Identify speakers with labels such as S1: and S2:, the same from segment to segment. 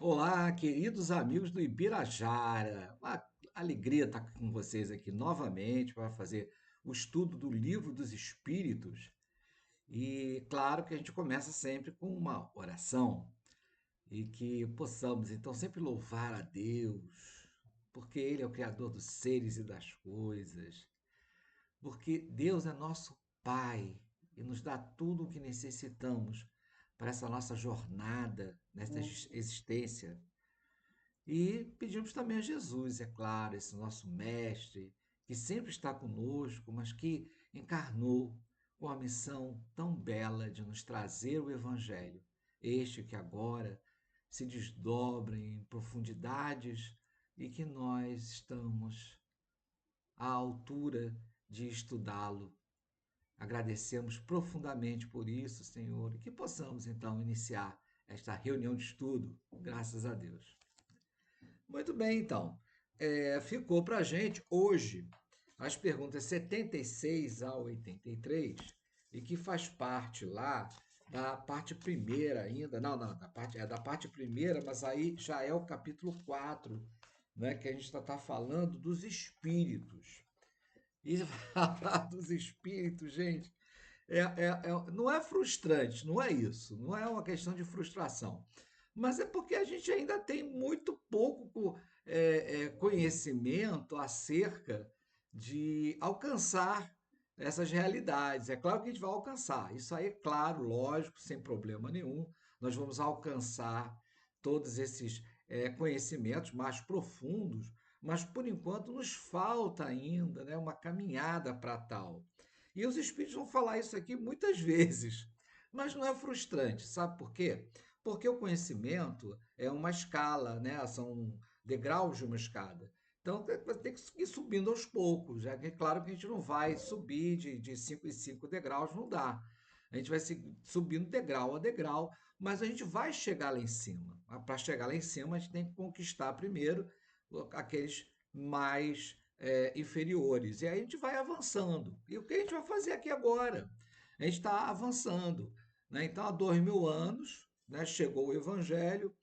S1: Olá, queridos amigos do Ibirajara. Uma alegria estar com vocês aqui novamente para fazer o estudo do Livro dos Espíritos. E claro que a gente começa sempre com uma oração e que possamos então sempre louvar a Deus, porque Ele é o Criador dos seres e das coisas, porque Deus é nosso Pai e nos dá tudo o que necessitamos para essa nossa jornada nesta existência. E pedimos também a Jesus, é claro, esse nosso mestre, que sempre está conosco, mas que encarnou com a missão tão bela de nos trazer o Evangelho, este que agora se desdobra em profundidades e que nós estamos à altura de estudá-lo. Agradecemos profundamente por isso, Senhor, e que possamos então iniciar esta reunião de estudo, graças a Deus. Muito bem, então. Ficou para a gente hoje as perguntas 76 a 83, e que faz parte lá da parte primeira ainda. Não, não, da parte primeira, mas aí já é o capítulo 4, né, que a gente está falando dos espíritos. E falar dos espíritos, gente, não é frustrante, não é isso, não é uma questão de frustração, mas é porque a gente ainda tem muito pouco conhecimento acerca de alcançar essas realidades. É claro que a gente vai alcançar, isso aí é claro, lógico, sem problema nenhum, nós vamos alcançar todos esses conhecimentos mais profundos, mas por enquanto nos falta ainda, né, uma caminhada para tal. E os espíritos vão falar isso aqui muitas vezes, mas não é frustrante, sabe por quê? Porque o conhecimento é uma escala, né? São degraus de uma escada. Então, vai ter que ir subindo aos poucos. Já que é claro que a gente não vai subir de 5 em 5 degraus, não dá. A gente vai subindo degrau a degrau, mas a gente vai chegar lá em cima. Para chegar lá em cima, a gente tem que conquistar primeiro aqueles mais inferiores. E aí a gente vai avançando. E o que a gente vai fazer aqui agora? A gente está avançando. Né? Então, há 2000 anos, né, chegou o Evangelho,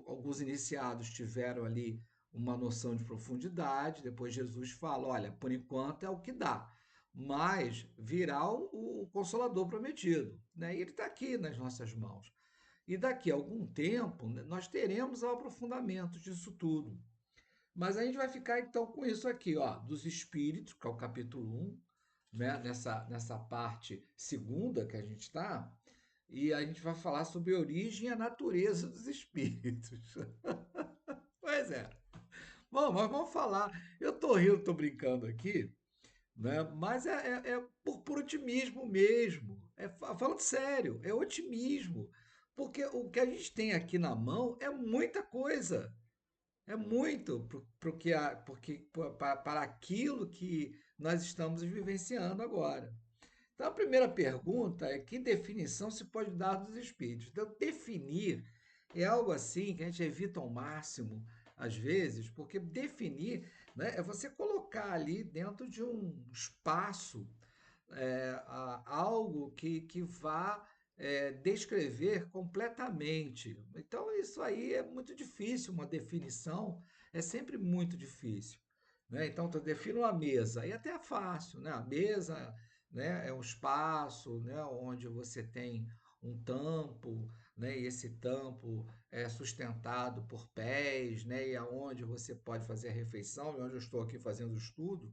S1: alguns iniciados tiveram ali uma noção de profundidade, depois Jesus fala, olha, por enquanto é o que dá, mas virá o Consolador prometido, né? E ele está aqui nas nossas mãos. E daqui a algum tempo, né, nós teremos o aprofundamento disso tudo. Mas a gente vai ficar então com isso aqui, ó, dos espíritos, que é o capítulo 1, né, nessa parte segunda que a gente está, e a gente vai falar sobre a origem e a natureza dos espíritos. Pois é. Bom, mas vamos falar. Eu tô rindo, tô brincando aqui, né? Mas é por otimismo mesmo. Falando sério, é otimismo. Porque o que a gente tem aqui na mão é muita coisa. É muito para aquilo que nós estamos vivenciando agora. Então, a primeira pergunta é: que definição se pode dar dos espíritos? Então, definir é algo assim que a gente evita ao máximo, às vezes, porque definir, né, é você colocar ali dentro de um espaço algo que vá descrever completamente. Então, isso aí é muito difícil, uma definição é sempre muito difícil. Né? Então, eu defino a mesa, aí até é fácil, né? A mesa, né, é um espaço, né, onde você tem um tampo, né, e esse tampo é sustentado por pés, né, e aonde você pode fazer a refeição, e onde eu estou aqui fazendo o estudo.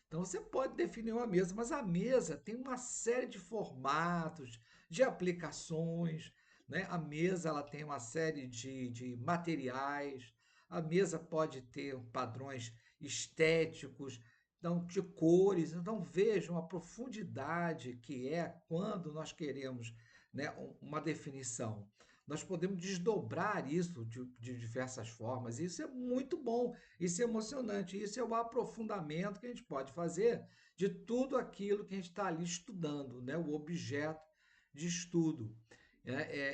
S1: Então você pode definir uma mesa, mas a mesa tem uma série de formatos, de aplicações, né? A mesa ela tem uma série de materiais, a mesa pode ter padrões estéticos, então, de cores. Então vejam a profundidade que é quando nós queremos, né, uma definição. Nós podemos desdobrar isso de diversas formas, e isso é muito bom. Isso é emocionante, isso é o aprofundamento que a gente pode fazer de tudo aquilo que a gente está ali estudando, né? O objeto de estudo.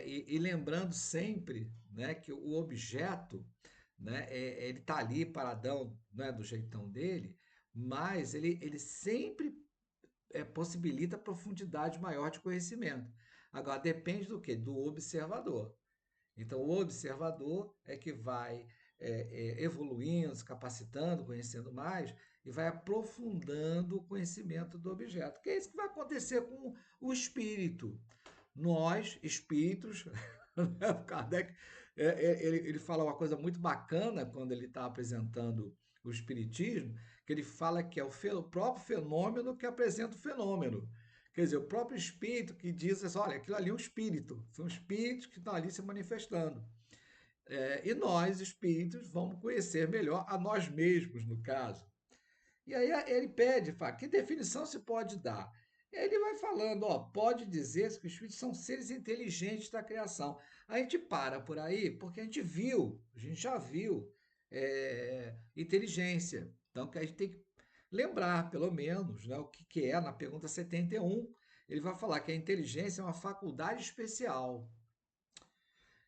S1: E lembrando sempre, né, que o objeto, né, ele está ali paradão, né, do jeitão dele, mas ele sempre possibilita profundidade maior de conhecimento. Agora, depende do quê? Do observador. Então, o observador é que vai evoluindo, se capacitando, conhecendo mais e vai aprofundando o conhecimento do objeto. Que é isso que vai acontecer com o espírito. Nós, espíritos, né, o Kardec, ele fala uma coisa muito bacana quando ele está apresentando o espiritismo, que ele fala que é o próprio fenômeno que apresenta o fenômeno. Quer dizer, o próprio espírito que diz assim, olha, aquilo ali é um espírito, são espíritos que estão ali se manifestando. E nós, espíritos, vamos conhecer melhor a nós mesmos, no caso. E aí ele pede, fala, que definição se pode dar? Ele vai falando, ó, pode dizer que os espíritos são seres inteligentes da criação. A gente para por aí porque a gente já viu inteligência. Então, que a gente tem que lembrar, pelo menos, né, o que é na pergunta 71. Ele vai falar que a inteligência é uma faculdade especial.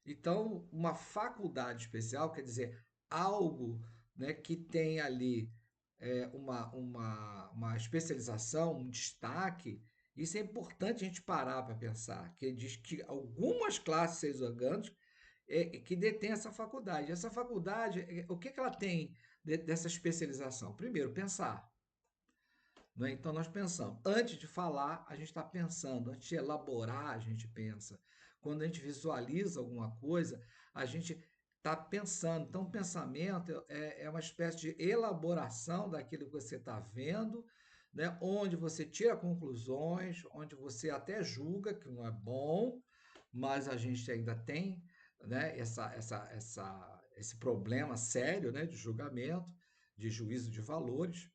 S1: Então, uma faculdade especial quer dizer algo, né, que tem ali uma especialização, um destaque. Isso é importante a gente parar para pensar, que ele diz que algumas classes de seres orgânicos que detêm essa faculdade. Essa faculdade, o que ela tem dessa especialização? Primeiro, pensar. Né? Então, nós pensamos. Antes de falar, a gente está pensando. Antes de elaborar, a gente pensa. Quando a gente visualiza alguma coisa, a gente está pensando. Então, o pensamento é uma espécie de elaboração daquilo que você está vendo, né? Onde você tira conclusões, onde você até julga que não é bom, mas a gente ainda tem, né, esse problema sério, né, de julgamento, de juízo de valores,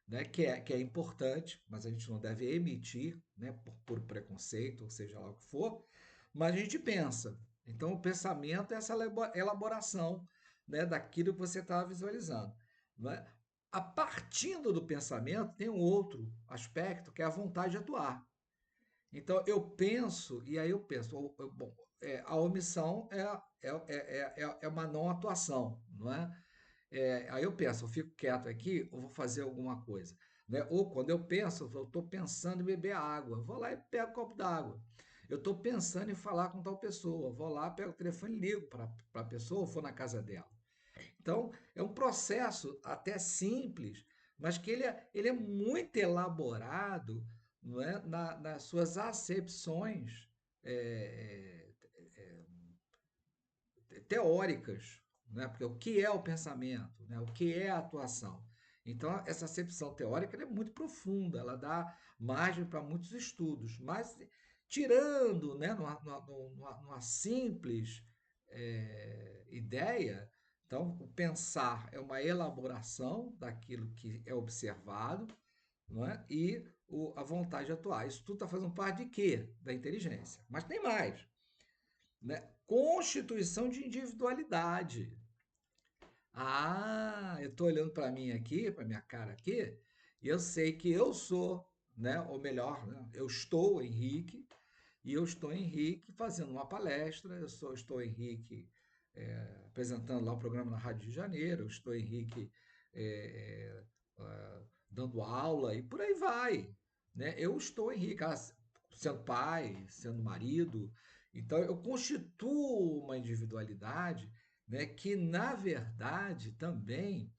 S1: né, que é importante, mas a gente não deve emitir, né, por preconceito, ou seja lá o que for, mas a gente pensa. Então, o pensamento é essa elaboração, né, daquilo que você está visualizando. Né? A partindo do pensamento, tem um outro aspecto, que é a vontade de atuar. Então, eu penso, e aí eu penso, bom, a omissão é uma não atuação, não é? Aí eu penso, eu fico quieto aqui, eu vou fazer alguma coisa. Né? Ou quando eu penso, eu estou pensando em beber água, vou lá e pego um copo d'água. Eu estou pensando em falar com tal pessoa, vou lá, pego o telefone e ligo para a pessoa ou for na casa dela. Então, é um processo até simples, mas que ele é muito elaborado, não é? Nas suas acepções é, teóricas, né? Porque o que é o pensamento, né? O que é a atuação. Então, essa acepção teórica é muito profunda, ela dá margem para muitos estudos, mas tirando, né, numa simples ideia, então, o pensar é uma elaboração daquilo que é observado, não é? E a vontade de atuar. Isso tudo está fazendo parte de quê? Da inteligência. Mas tem mais, né? Constituição de individualidade. Ah, eu estou olhando para mim aqui, para minha cara aqui, e eu sei que eu sou, né? Ou melhor, né, eu estou Henrique, e eu estou Henrique fazendo uma palestra, estou Henrique apresentando lá o programa na Rádio de Janeiro, eu estou Henrique dando aula e por aí vai. Né? Eu estou Henrique, sendo pai, sendo marido, então eu constituo uma individualidade, né, que, na verdade, também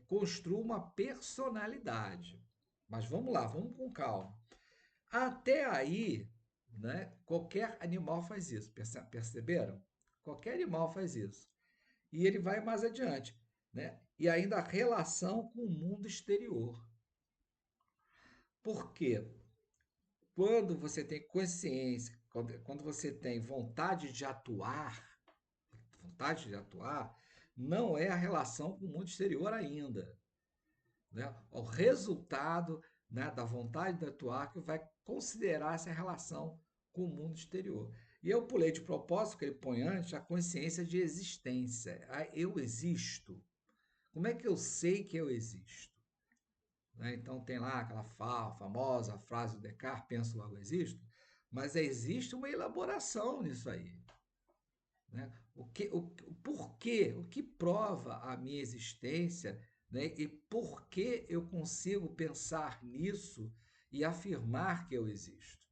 S1: construa uma personalidade. Mas vamos lá, vamos com calma. Até aí, né, qualquer animal faz isso. Perceberam? Qualquer animal faz isso. E ele vai mais adiante. Né? E ainda a relação com o mundo exterior. Por quê? Quando você tem consciência, quando você tem vontade de atuar, não é a relação com o mundo exterior ainda. Né? O resultado, né, da vontade de atuar que vai considerar essa relação com o mundo exterior. E eu pulei de propósito, que ele põe antes, a consciência de existência. Eu existo. Como é que eu sei que eu existo? Né? Então tem lá aquela famosa frase do Descartes, penso logo existo, mas existe uma elaboração nisso aí. Né? O porquê, o que prova a minha existência, né? E por que eu consigo pensar nisso e afirmar que eu existo.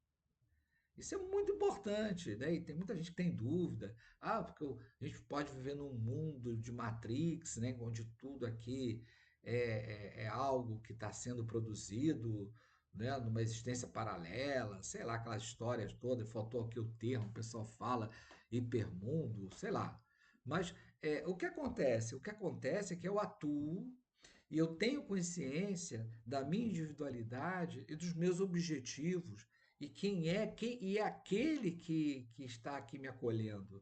S1: Isso é muito importante, né? E tem muita gente que tem dúvida. Ah, porque a gente pode viver num mundo de Matrix, né? Onde tudo aqui é algo que está sendo produzido, né? Numa existência paralela, sei lá, aquelas histórias todas. Faltou aqui o termo, o pessoal fala hipermundo, sei lá. Mas o que acontece? O que acontece é que eu atuo e eu tenho consciência da minha individualidade e dos meus objetivos e quem é aquele que está aqui me acolhendo.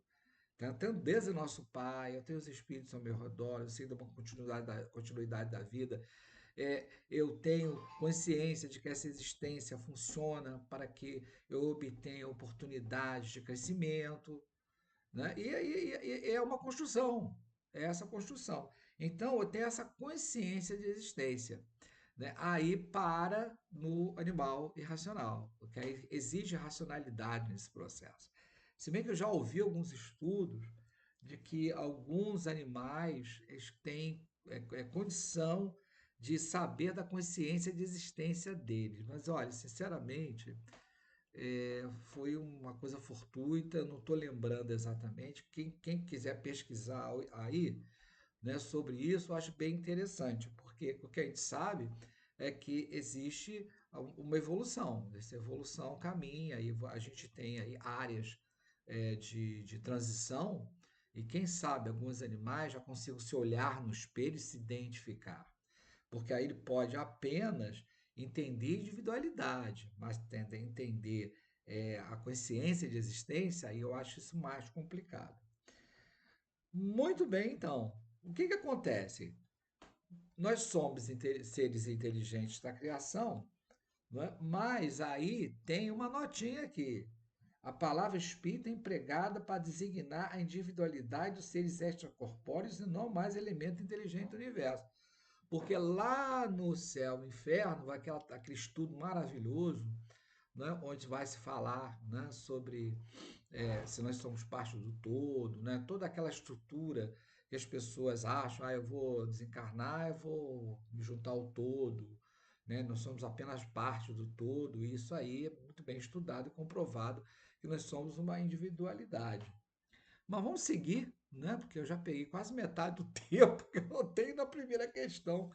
S1: Tá? Eu tenho Deus é nosso Pai, eu tenho os Espíritos ao meu redor, eu sei da continuidade da vida, eu tenho consciência de que essa existência funciona para que eu obtenha oportunidades de crescimento, né? E é uma construção, é essa construção. Então, eu tenho essa consciência de existência, né? Aí para no animal irracional, porque aí exige racionalidade nesse processo. Se bem que eu já ouvi alguns estudos de que alguns animais eles têm condição de saber da consciência de existência deles. Mas olha, sinceramente, foi uma coisa fortuita, não estou lembrando exatamente. Quem quiser pesquisar aí, né, sobre isso, eu acho bem interessante, porque o que a gente sabe é que existe uma evolução. Essa evolução caminha, e a gente tem aí áreas de transição, e quem sabe alguns animais já consigam se olhar no espelho e se identificar. Porque aí ele pode apenas entender individualidade, mas tenta entender a consciência de existência, aí eu acho isso mais complicado. Muito bem, então. O que acontece? Nós somos seres inteligentes da criação, não é? Mas aí tem uma notinha aqui. A palavra espírito é empregada para designar a individualidade dos seres extracorpóreos e não mais elemento inteligente do universo. Porque lá no céu, no inferno, vai aquele estudo maravilhoso, né, onde vai se falar, né, sobre se nós somos parte do todo, né, toda aquela estrutura que as pessoas acham, eu vou desencarnar, eu vou me juntar ao todo, né, nós somos apenas parte do todo, e isso aí é muito bem estudado e comprovado que nós somos uma individualidade. Mas vamos seguir, né? Porque eu já peguei quase metade do tempo que eu tenho na primeira questão.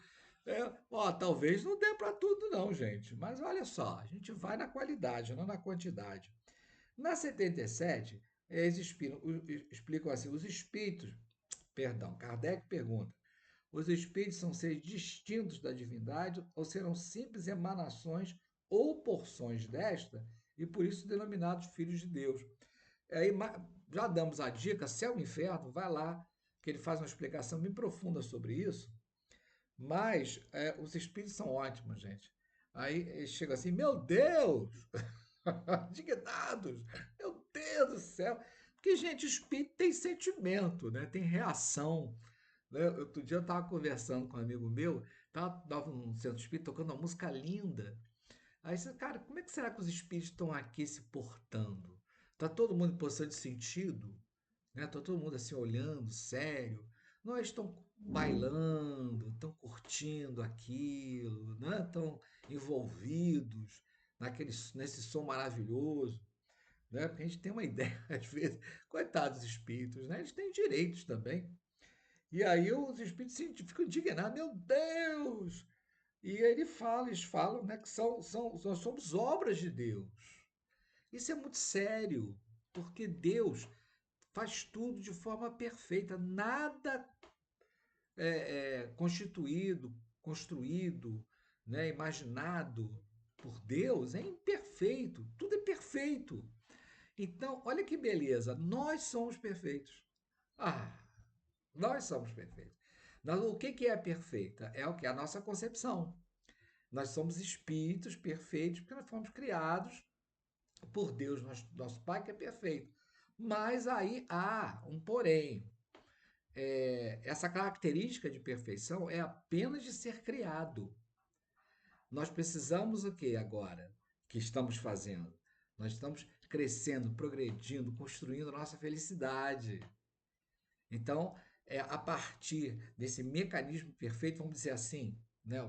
S1: Talvez não dê para tudo, não, gente. Mas olha só, a gente vai na qualidade, não na quantidade. Na 77, eles explicam assim: os espíritos, perdão, Kardec pergunta: os espíritos são seres distintos da divindade ou serão simples emanações ou porções desta e por isso denominados filhos de Deus? Aí já damos a dica, céu e inferno, vai lá, que ele faz uma explicação bem profunda sobre isso, mas os espíritos são ótimos, gente. Aí ele chega assim, meu Deus, indignados, meu Deus do céu. Porque, gente, o espírito tem sentimento, né? Tem reação. Né? Outro dia eu estava conversando com um amigo meu, estava num centro espírita tocando uma música linda. Aí você, cara, como é que será que os espíritos estão aqui se portando? Tá todo mundo em posição de sentido, né? Tá todo mundo assim olhando, sério. Nós estão bailando, estão curtindo aquilo, né? Estão envolvidos nesse som maravilhoso, né? Porque a gente tem uma ideia, às vezes, coitados dos espíritos, né? Eles têm direitos também. E aí os espíritos ficam indignados, meu Deus! E eles falam, né, que nós somos obras de Deus. Isso é muito sério, porque Deus faz tudo de forma perfeita. Nada constituído, construído, né, imaginado por Deus é imperfeito. Tudo é perfeito. Então, olha que beleza. Nós somos perfeitos. Ah, nós somos perfeitos. O que é perfeita? É o que? A nossa concepção. Nós somos espíritos perfeitos porque nós fomos criados por Deus, nosso Pai, que é perfeito. Mas aí há um porém. Essa característica de perfeição é apenas de ser criado. Nós precisamos o que agora? Que estamos fazendo? Nós estamos crescendo, progredindo, construindo a nossa felicidade. Então, a partir desse mecanismo perfeito, vamos dizer assim, né,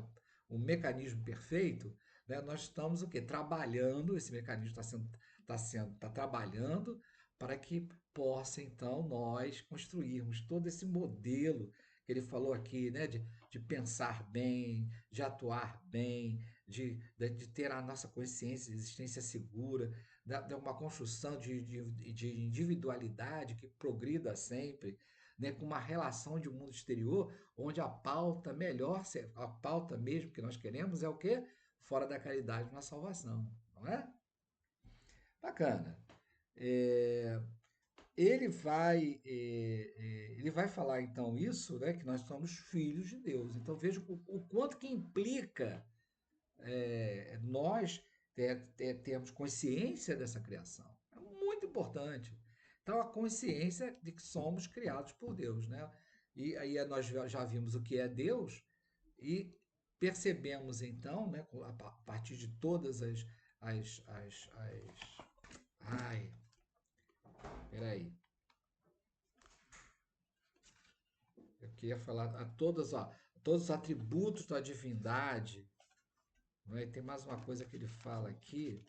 S1: o mecanismo perfeito, né, nós estamos o quê? Trabalhando, esse mecanismo está sendo tá trabalhando para que possa, então, nós construirmos todo esse modelo que ele falou aqui, né? De pensar bem, de atuar bem, de ter a nossa consciência de existência segura, de uma construção de individualidade que progrida sempre, né? Com uma relação de um mundo exterior, onde a pauta melhor, a pauta mesmo que nós queremos é o quê? Fora da caridade na salvação, não é? Bacana. É, ele vai falar então isso, né, que nós somos filhos de Deus. Então veja o quanto que implica nós termos consciência dessa criação. É muito importante. Então a consciência de que somos criados por Deus, né? E aí nós já vimos o que é Deus e percebemos então, né, a partir de todas ai, peraí. Eu queria falar a todas, ó, todos os atributos da divindade. Não é? E tem mais uma coisa que ele fala aqui.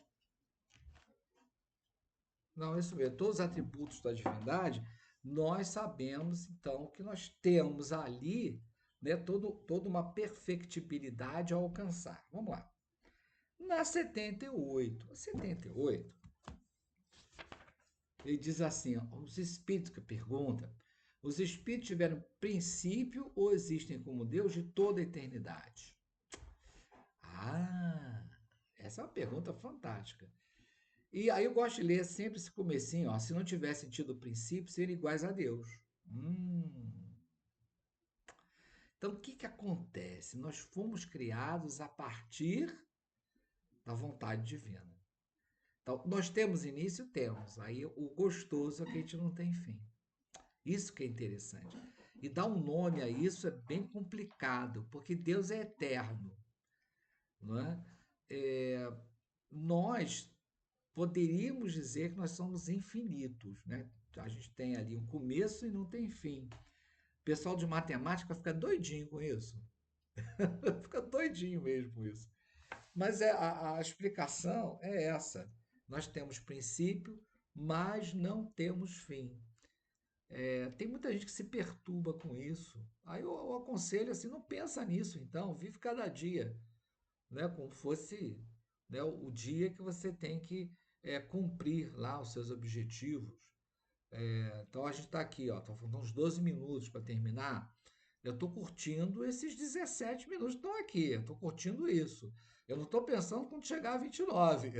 S1: Não, isso mesmo. Todos os atributos da divindade, nós sabemos, então, que nós temos ali, né, toda uma perfectibilidade a alcançar. Vamos lá. Na 78, ele diz assim, ó, os espíritos que pergunta, os espíritos tiveram princípio ou existem como Deus de toda a eternidade? Ah, essa é uma pergunta fantástica. E aí eu gosto de ler sempre esse comecinho, ó, se não tivesse tido princípio, seriam iguais a Deus. Hum. Então, o que que acontece? Nós fomos criados a partir da vontade divina. Então, nós temos início? Temos. Aí o gostoso é que a gente não tem fim. Isso que é interessante. E dar um nome a isso é bem complicado, porque Deus é eterno, não é? É, nós poderíamos dizer que nós somos infinitos, né? A gente tem ali um começo e não tem fim. O pessoal de matemática fica doidinho com isso. Fica doidinho mesmo com isso. Mas a explicação é essa. Nós temos princípio, mas não temos fim. Tem muita gente que se perturba com isso. Aí eu aconselho assim, não pensa nisso então, vive cada dia, né? Como fosse, né, o dia que você tem que cumprir lá os seus objetivos. Então a gente está aqui, ó, tá faltando uns 12 minutos para terminar. Eu estou curtindo esses 17 minutos que estão aqui, eu estou curtindo isso. Eu não estou pensando quando chegar a 29.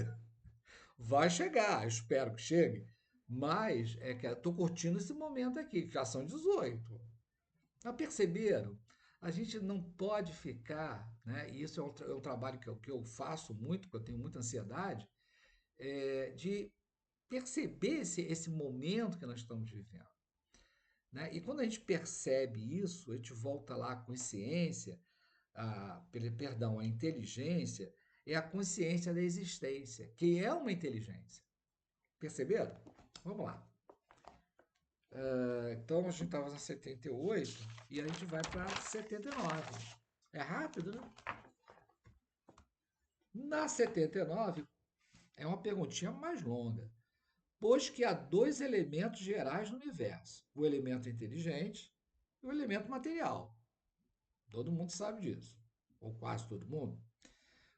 S1: Vai chegar, eu espero que chegue. Mas é que eu estou curtindo esse momento aqui, que já são 18. Já perceberam? A gente não pode ficar, né? E isso é um trabalho que eu faço muito, porque eu tenho muita ansiedade, de perceber esse momento que nós estamos vivendo. Né? E quando a gente percebe isso, a gente volta lá à consciência, perdão, a inteligência, é a consciência da existência, que é uma inteligência. Perceberam? Vamos lá. Então a gente estava na 78 e a gente vai para 79. É rápido, né? Na 79 é uma perguntinha mais longa. Pois que há dois elementos gerais no universo: o elemento inteligente e o elemento material. Todo mundo sabe disso, ou quase todo mundo.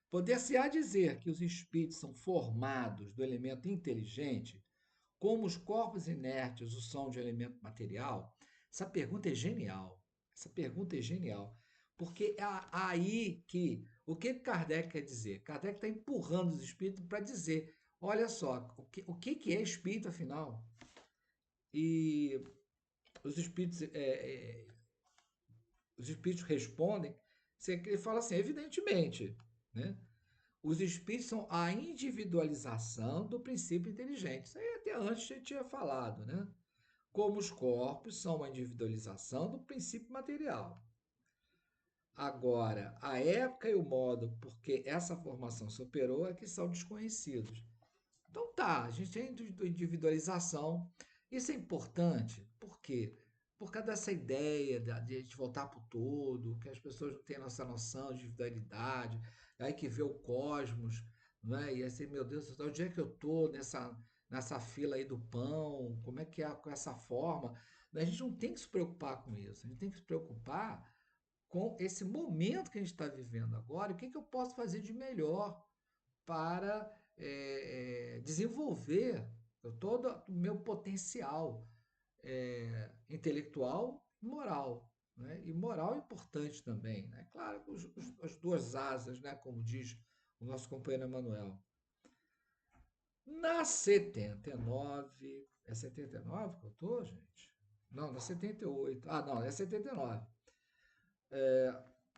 S1: Poder-se-á dizer que os espíritos são formados do elemento inteligente, como os corpos inertes o são de elemento material? Essa pergunta é genial. Essa pergunta é genial. Porque é aí que. O que Kardec quer dizer? Kardec está empurrando os espíritos para dizer: olha só, o que é espírito, afinal? E os espíritos, os espíritos respondem, ele fala assim, evidentemente, né? Os espíritos são a individualização do princípio inteligente. Isso aí até antes a gente tinha falado, né? Como os corpos são a individualização do princípio material. Agora, a época e o modo por que essa formação se operou é que são desconhecidos. Então tá, a gente tem individualização. Isso é importante, por quê? Por causa dessa ideia de a gente voltar para o todo, que as pessoas não têm essa noção de individualidade, aí que vê o cosmos, não é? E assim, meu Deus do céu, onde é que eu tô nessa fila aí do pão? Como é que é com essa forma? A gente não tem que se preocupar com isso, a gente tem que se preocupar com esse momento que a gente está vivendo agora, e o que que eu posso fazer de melhor para desenvolver todo o meu potencial intelectual e moral. Né? E moral é importante também. Né? Claro, as duas asas, né? Como diz o nosso companheiro Emanuel. Na 79, é 79 que eu tô, gente? Não, na 78. Ah, não, é 79.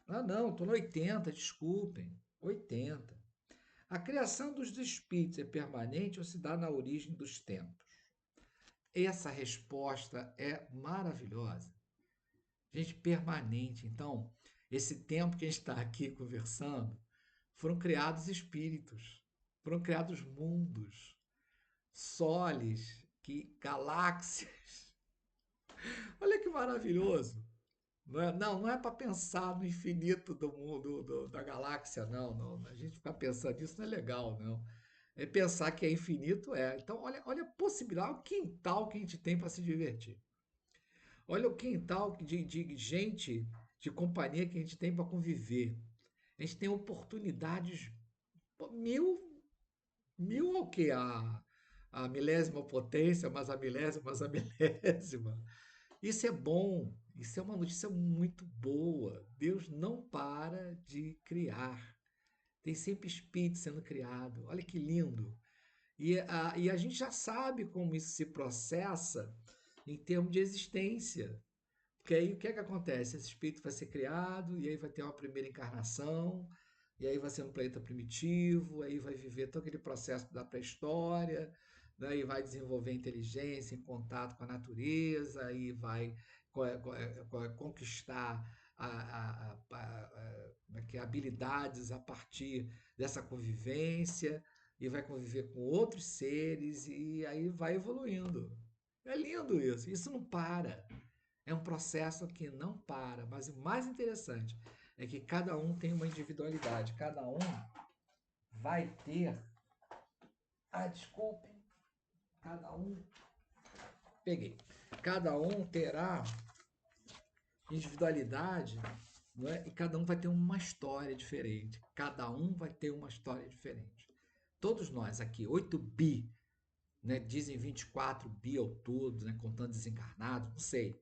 S1: Ah, não, estou no 80, desculpem. 80. A criação dos espíritos é permanente ou se dá na origem dos tempos? Essa resposta é maravilhosa. Gente, permanente. Então, esse tempo que a gente está aqui conversando, foram criados espíritos, foram criados mundos, soles, galáxias. Olha que maravilhoso. Não é para pensar no infinito do mundo, da galáxia, não, não. A gente ficar pensando nisso não é legal, não. É pensar que é infinito, é. Então, olha a possibilidade, o quintal que a gente tem para se divertir. Olha o quintal de gente, de companhia que a gente tem para conviver. A gente tem oportunidades mil, mil é o quê? A milésima potência, mas a milésima, mas a milésima. Isso é bom, isso é uma notícia muito boa. Deus não para de criar. Tem sempre espírito sendo criado. Olha que lindo. E a gente já sabe como isso se processa em termos de existência. Porque aí o que é que acontece? Esse espírito vai ser criado, e aí vai ter uma primeira encarnação, e aí vai ser um planeta primitivo, aí vai viver todo aquele processo da pré-história, né? E vai desenvolver inteligência em contato com a natureza, aí vai conquistar habilidades a partir dessa convivência, e vai conviver com outros seres, e aí vai evoluindo. É lindo isso, isso não para. É um processo que não para, mas o mais interessante é que cada um tem uma individualidade, cada um vai ter. Ah, desculpe, cada um. Peguei. Cada um terá individualidade, não é? E cada um vai ter uma história diferente. Cada um vai ter uma história diferente. Todos nós aqui, 8 bi, né? Dizem 24 bi ao todo, né? Contando desencarnados, não sei,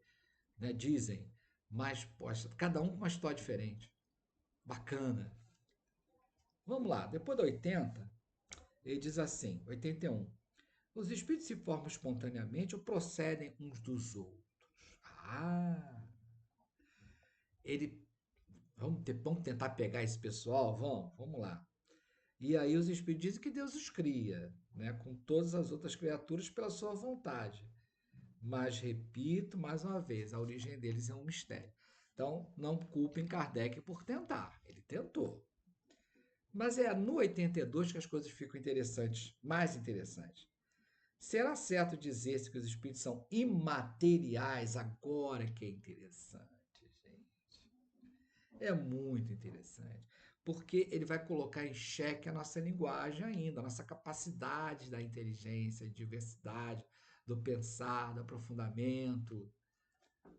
S1: né? Dizem, mas poxa, cada um com uma história diferente. Bacana. Vamos lá, depois da 80, ele diz assim, 81. Os espíritos se formam espontaneamente ou procedem uns dos outros? Ah, ele. Vamos tentar pegar esse pessoal? Vamos lá. E aí os espíritos dizem que Deus os cria, né, com todas as outras criaturas pela sua vontade. Mas, repito mais uma vez, a origem deles é um mistério. Então, não culpem Kardec por tentar. Ele tentou. Mas é no 82 que as coisas ficam interessantes, mais interessantes. Será certo dizer-se que os espíritos são imateriais? Agora que é interessante, gente. É muito interessante. Porque ele vai colocar em xeque a nossa linguagem ainda, a nossa capacidade da inteligência, diversidade, do pensar, do aprofundamento.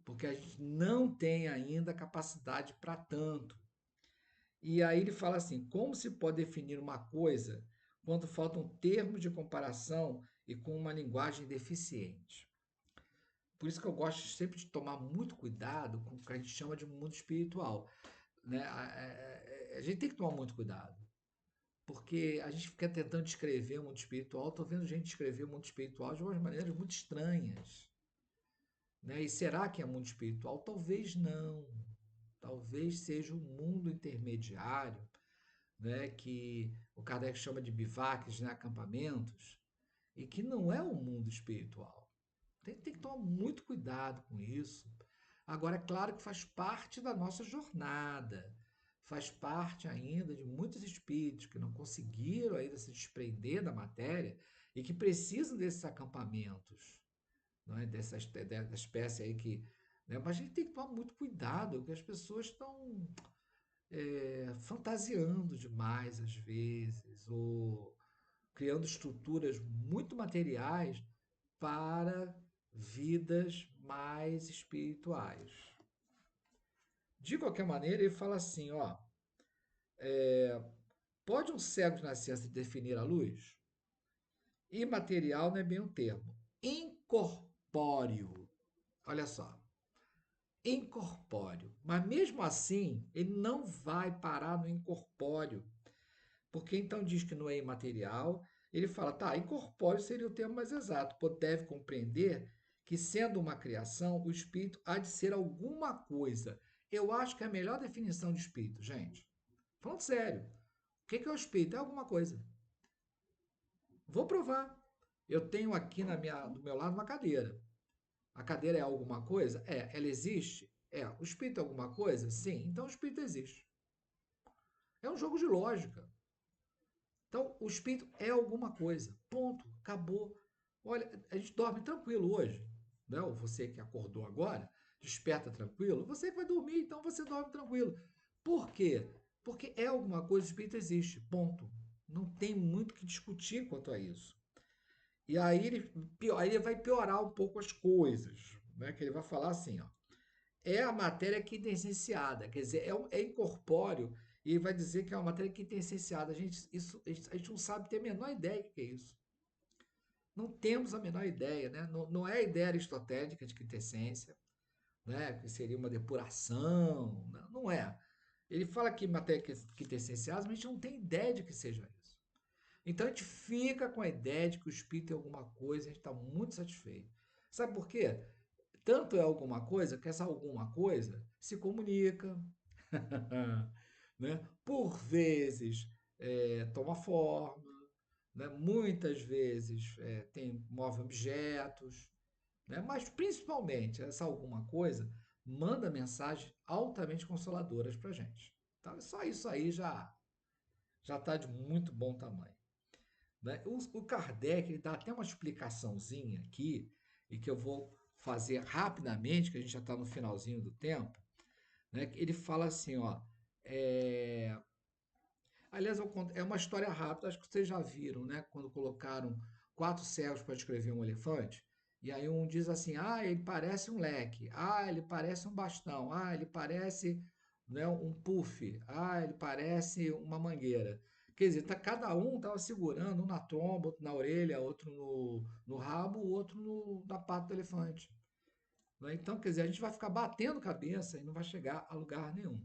S1: Porque a gente não tem ainda capacidade para tanto. E aí ele fala assim: como se pode definir uma coisa quando faltam termos de comparação e com uma linguagem deficiente? Por isso que eu gosto sempre de tomar muito cuidado com o que a gente chama de mundo espiritual. Né? A gente tem que tomar muito cuidado, porque a gente fica tentando descrever o mundo espiritual. Estou vendo gente descrever o mundo espiritual de umas maneiras muito estranhas. Né? E será que é mundo espiritual? Talvez não. Talvez seja um mundo intermediário, né, que o Kardec chama de bivaques, né, acampamentos, e que não é o mundo espiritual. Tem que tomar muito cuidado com isso. Agora, é claro que faz parte da nossa jornada, faz parte ainda de muitos espíritos que não conseguiram ainda se desprender da matéria e que precisam desses acampamentos, não é? Dessa espécie aí que. Né? Mas a gente tem que tomar muito cuidado, porque as pessoas estão fantasiando demais às vezes, ou criando estruturas muito materiais para vidas mais espirituais. De qualquer maneira, ele fala assim, ó, pode um cego de nascença definir a luz? Imaterial não é bem um termo. Incorpóreo, olha só, incorpóreo. Mas mesmo assim, ele não vai parar no incorpóreo, porque então diz que não é imaterial. Ele fala, tá, incorpóreo seria o termo mais exato, pois deve compreender que, sendo uma criação, o espírito há de ser alguma coisa. Eu acho que é a melhor definição de espírito, gente. Falando sério, o que é o espírito? É alguma coisa. Vou provar. Eu tenho aqui do meu lado uma cadeira. A cadeira é alguma coisa? É. Ela existe? É. O espírito é alguma coisa? Sim. Então o espírito existe. É um jogo de lógica. Então o espírito é alguma coisa. Ponto. Acabou. Olha, a gente dorme tranquilo hoje. Né? Ou você que acordou agora, desperta tranquilo. Você que vai dormir, então você dorme tranquilo. Por quê? Porque é alguma coisa, o espírito existe. Ponto. Não tem muito o que discutir quanto a isso. E aí ele vai piorar um pouco as coisas, né? Que ele vai falar assim, ó, é a matéria quintessenciada, quer dizer, é incorpóreo, e ele vai dizer que é uma matéria quintessenciada. A gente não sabe ter a menor ideia do que é isso. Não temos a menor ideia, né? Não, não é a ideia aristotélica de quintessência, né? Que seria uma depuração, não é. Ele fala que matéria quintessenciada, mas a gente não tem ideia de que seja isso. Então a gente fica com a ideia de que o espírito é alguma coisa, a gente está muito satisfeito. Sabe por quê? Tanto é alguma coisa que essa alguma coisa se comunica, né? Por vezes toma forma, né? Muitas vezes move objetos, né? Mas principalmente essa alguma coisa manda mensagens altamente consoladoras para a gente. Então, só isso aí já está de muito bom tamanho. Né? O Kardec ele dá até uma explicaçãozinha aqui, e que eu vou fazer rapidamente, que a gente já está no finalzinho do tempo. Né? Ele fala assim, ó, é... aliás, é uma história rápida, acho que vocês já viram, né? Quando colocaram 4 cegos para descrever um elefante, e aí um diz assim, ah, ele parece um leque, ah, ele parece um bastão, ah, ele parece, né, um puff, ah, ele parece uma mangueira. Quer dizer, cada um estava segurando, um na tromba, outro na orelha, outro no rabo, outro na pata do elefante. Né? Então, quer dizer, a gente vai ficar batendo cabeça e não vai chegar a lugar nenhum.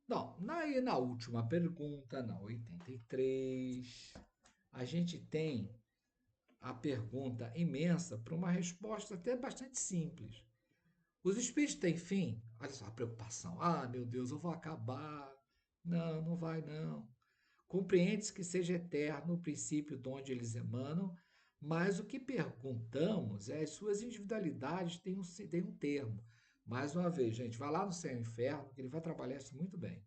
S1: Não, na última pergunta, na 83, a gente tem a pergunta imensa para uma resposta até bastante simples. Os espíritos têm fim? Olha só a preocupação. Ah, meu Deus, eu vou acabar. Não, não vai não. Compreende-se que seja eterno o princípio de onde eles emanam, mas o que perguntamos é as suas individualidades têm um termo. Mais uma vez, gente, vai lá no céu e inferno, que ele vai trabalhar isso muito bem.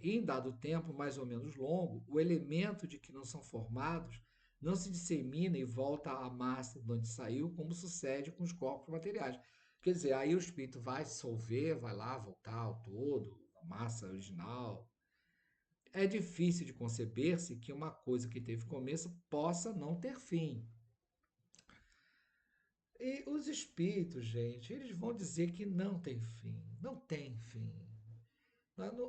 S1: Em dado tempo, mais ou menos longo, o elemento de que não são formados não se dissemina e volta à massa de onde saiu, como sucede com os corpos materiais. Quer dizer, aí o espírito vai se dissolver, vai lá voltar ao todo, à massa original. É difícil de conceber-se que uma coisa que teve começo possa não ter fim. E os espíritos, gente, eles vão dizer que não tem fim. Não tem fim.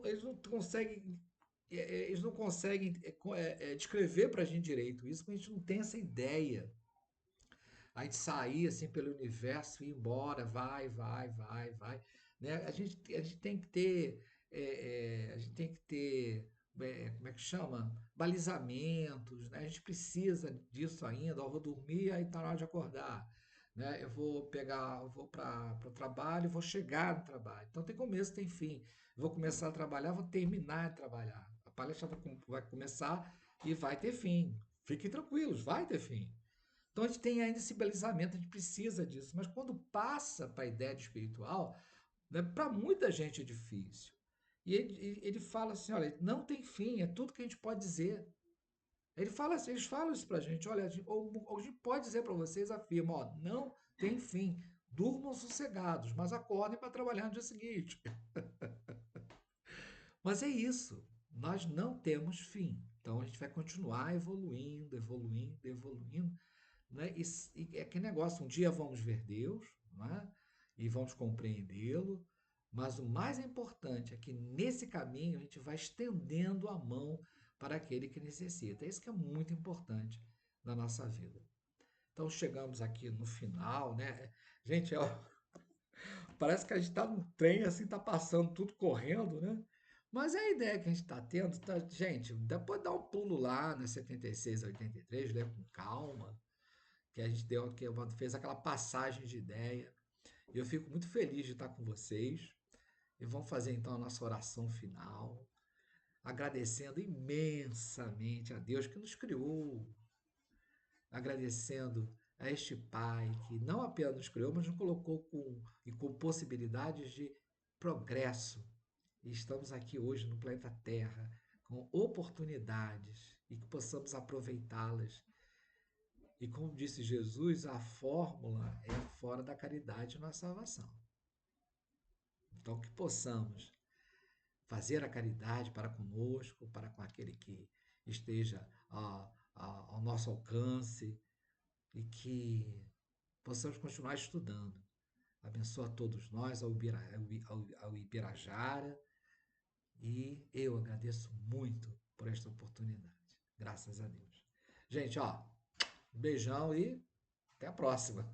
S1: Eles não conseguem. Eles não conseguem descrever para a gente direito isso, porque a gente não tem essa ideia. A gente sair assim pelo universo e ir embora, vai, vai, vai, vai. Né? A gente tem que ter. A gente tem que ter. Como é que chama? Balizamentos, né? A gente precisa disso ainda. Eu vou dormir, aí está na hora de acordar. Né? Eu vou para o trabalho, vou chegar no trabalho. Então tem começo, tem fim. Eu vou começar a trabalhar, vou terminar de trabalhar. A palestra vai começar e vai ter fim. Fiquem tranquilos, vai ter fim. Então a gente tem ainda esse balizamento, a gente precisa disso. Mas quando passa para a ideia de espiritual, né, para muita gente é difícil. E ele fala assim: olha, não tem fim, é tudo que a gente pode dizer. Ele fala assim, eles falam isso para a gente: olha, ou a gente pode dizer para vocês, afirma, ó, não tem fim. Durmam sossegados, mas acordem para trabalhar no dia seguinte. Mas é isso, nós não temos fim. Então a gente vai continuar evoluindo, evoluindo, evoluindo, né? E é que negócio, um dia vamos ver Deus, né? E vamos compreendê-lo, mas o mais importante é que nesse caminho a gente vai estendendo a mão para aquele que necessita. Isso que é muito importante na nossa vida. Então chegamos aqui no final, né? Gente, ó, parece que a gente está num trem assim, tá passando tudo correndo, né? Mas é a ideia que a gente está tendo, tá? Gente, depois dá um pulo lá na 76 a 83, né? Com calma, que a gente deu, fez aquela passagem de ideia. E eu fico muito feliz de estar com vocês. E vamos fazer então a nossa oração final, agradecendo imensamente a Deus que nos criou, agradecendo a este Pai que não apenas nos criou, mas nos colocou com possibilidades de progresso. E estamos aqui hoje no planeta Terra com oportunidades e que possamos aproveitá-las. E como disse Jesus, a fórmula é fora da caridade na salvação. Então, que possamos fazer a caridade para conosco, para com aquele que esteja ao nosso alcance e que possamos continuar estudando. Abençoa a todos nós, ao Ibirajara, e eu agradeço muito por esta oportunidade. Graças a Deus. Gente, ó, um beijão e até a próxima.